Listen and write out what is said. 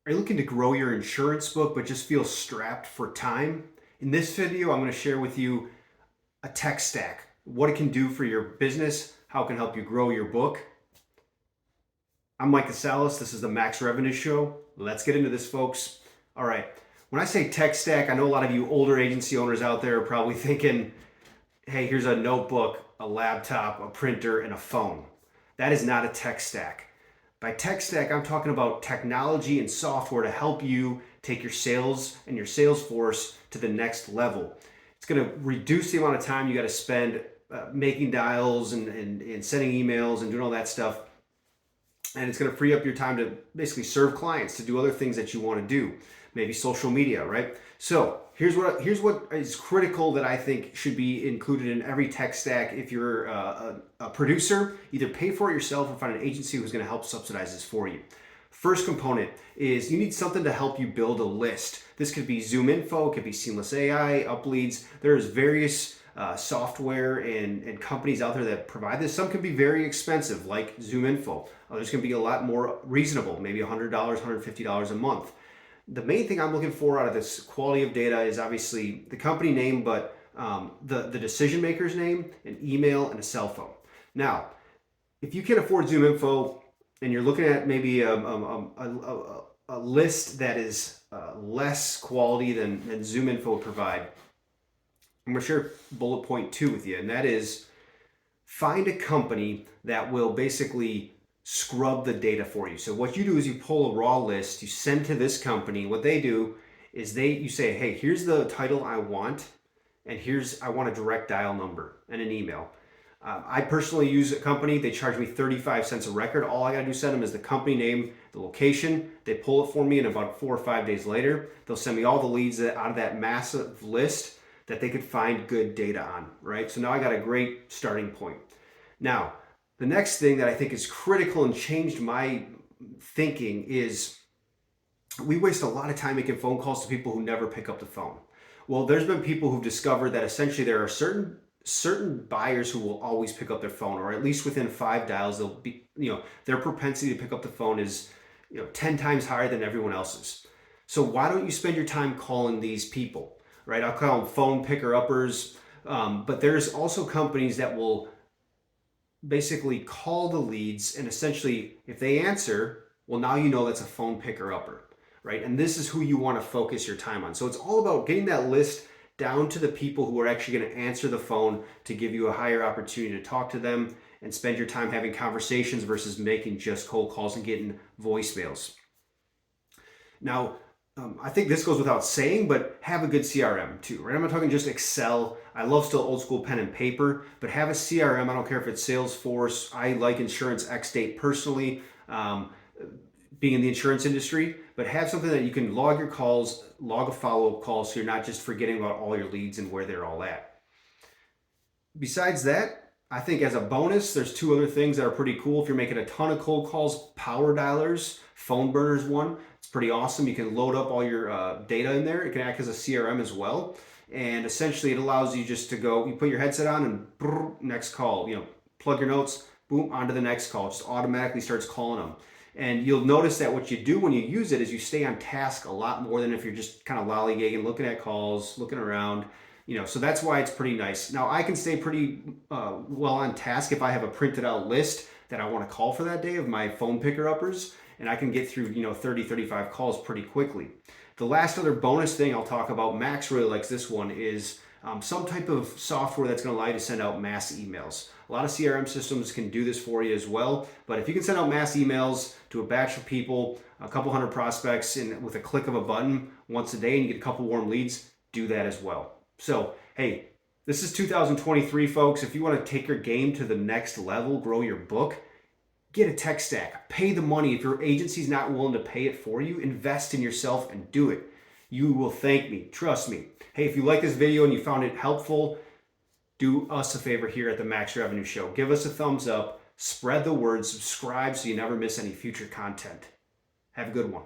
Are you looking to grow your insurance book but just feel strapped for time? In this video, I'm going to share with you a tech stack, what it can do for your business, how it can help you grow your book. I'm Mike Casales. This is the Max Revenue Show. Let's get into this, folks. All right. When I say tech stack, I know a lot of you older agency owners out there are probably thinking, hey, here's a notebook, a laptop, a printer, and a phone. That is not a tech stack. By tech stack, I'm talking about technology and software to help you take your sales and your sales force to the next level. It's going to reduce the amount of time you got to spend making dials and sending emails and doing all that stuff. And it's going to free up your time to basically serve clients, to do other things that you want to do, maybe social media, right? So here's what is critical that I think should be included in every tech stack. If you're a producer, either pay for it yourself or find an agency who's going to help subsidize this for you. First component is you need something to help you build a list. This could be ZoomInfo, it could be Seamless AI, UpLeads. There's various software and companies out there that provide this. Some can be very expensive, like ZoomInfo. Others can be a lot more reasonable, maybe $100, $150 a month. The main thing I'm looking for out of this quality of data is obviously the company name, but the decision maker's name, an email, and a cell phone. Now, if you can't afford ZoomInfo and you're looking at maybe a list that is less quality than ZoomInfo would provide, I'm going to share bullet point 2 with you, and that is find a company that will basically scrub the data for you. So what you do is you pull a raw list, you send to this company. What they do is you say, hey, here's the title I want, and I want a direct dial number and an email. I personally use a company. They charge me 35 cents a record. All I got to do send them is the company name, the location. They pull it for me, and about 4 or 5 days later, they'll send me all the leads out of that massive list that they could find good data on, right? So now I got a great starting point. Now, the next thing that I think is critical and changed my thinking is we waste a lot of time making phone calls to people who never pick up the phone. Well, there's been people who've discovered that essentially there are certain buyers who will always pick up their phone, or at least within 5 dials, they'll be, their propensity to pick up the phone is, 10 times higher than everyone else's. So why don't you spend your time calling these people? Right? I'll call them phone picker-uppers, but there's also companies that will basically call the leads, and essentially if they answer, well, now you know that's a phone picker-upper, right? And this is who you want to focus your time on. So it's all about getting that list down to the people who are actually going to answer the phone to give you a higher opportunity to talk to them and spend your time having conversations versus making just cold calls and getting voicemails. Now, I think this goes without saying, but have a good CRM too, right? I'm not talking just Excel. I love still old school pen and paper, but have a CRM. I don't care if it's Salesforce. I like Insurance XDate personally, being in the insurance industry, but have something that you can log your calls, log a follow-up call, so you're not just forgetting about all your leads and where they're all at. Besides that, I think as a bonus, there's 2 other things that are pretty cool. If you're making a ton of cold calls, Power Dialers, Phone Burners one. It's pretty awesome. You can load up all your data in there. It can act as a CRM as well. And essentially it allows you just to go, you put your headset on and brrr, next call, plug your notes, boom, onto the next call. It just automatically starts calling them. And you'll notice that what you do when you use it is you stay on task a lot more than if you're just kind of lollygagging, looking at calls, looking around. So that's why it's pretty nice. Now I can stay pretty well on task if I have a printed out list that I want to call for that day of my phone picker-uppers, and I can get through 30, 35 calls pretty quickly. The last other bonus thing I'll talk about, Max really likes this one, is some type of software that's going to allow you to send out mass emails. A lot of CRM systems can do this for you as well, but if you can send out mass emails to a batch of people, a couple hundred prospects, and with a click of a button once a day, and you get a couple warm leads, do that as well. So, hey, this is 2023, folks. If you want to take your game to the next level, grow your book, get a tech stack. Pay the money. If your agency's not willing to pay it for you, invest in yourself and do it. You will thank me. Trust me. Hey, if you like this video and you found it helpful, do us a favor here at the Max Revenue Show. Give us a thumbs up, spread the word, subscribe so you never miss any future content. Have a good one.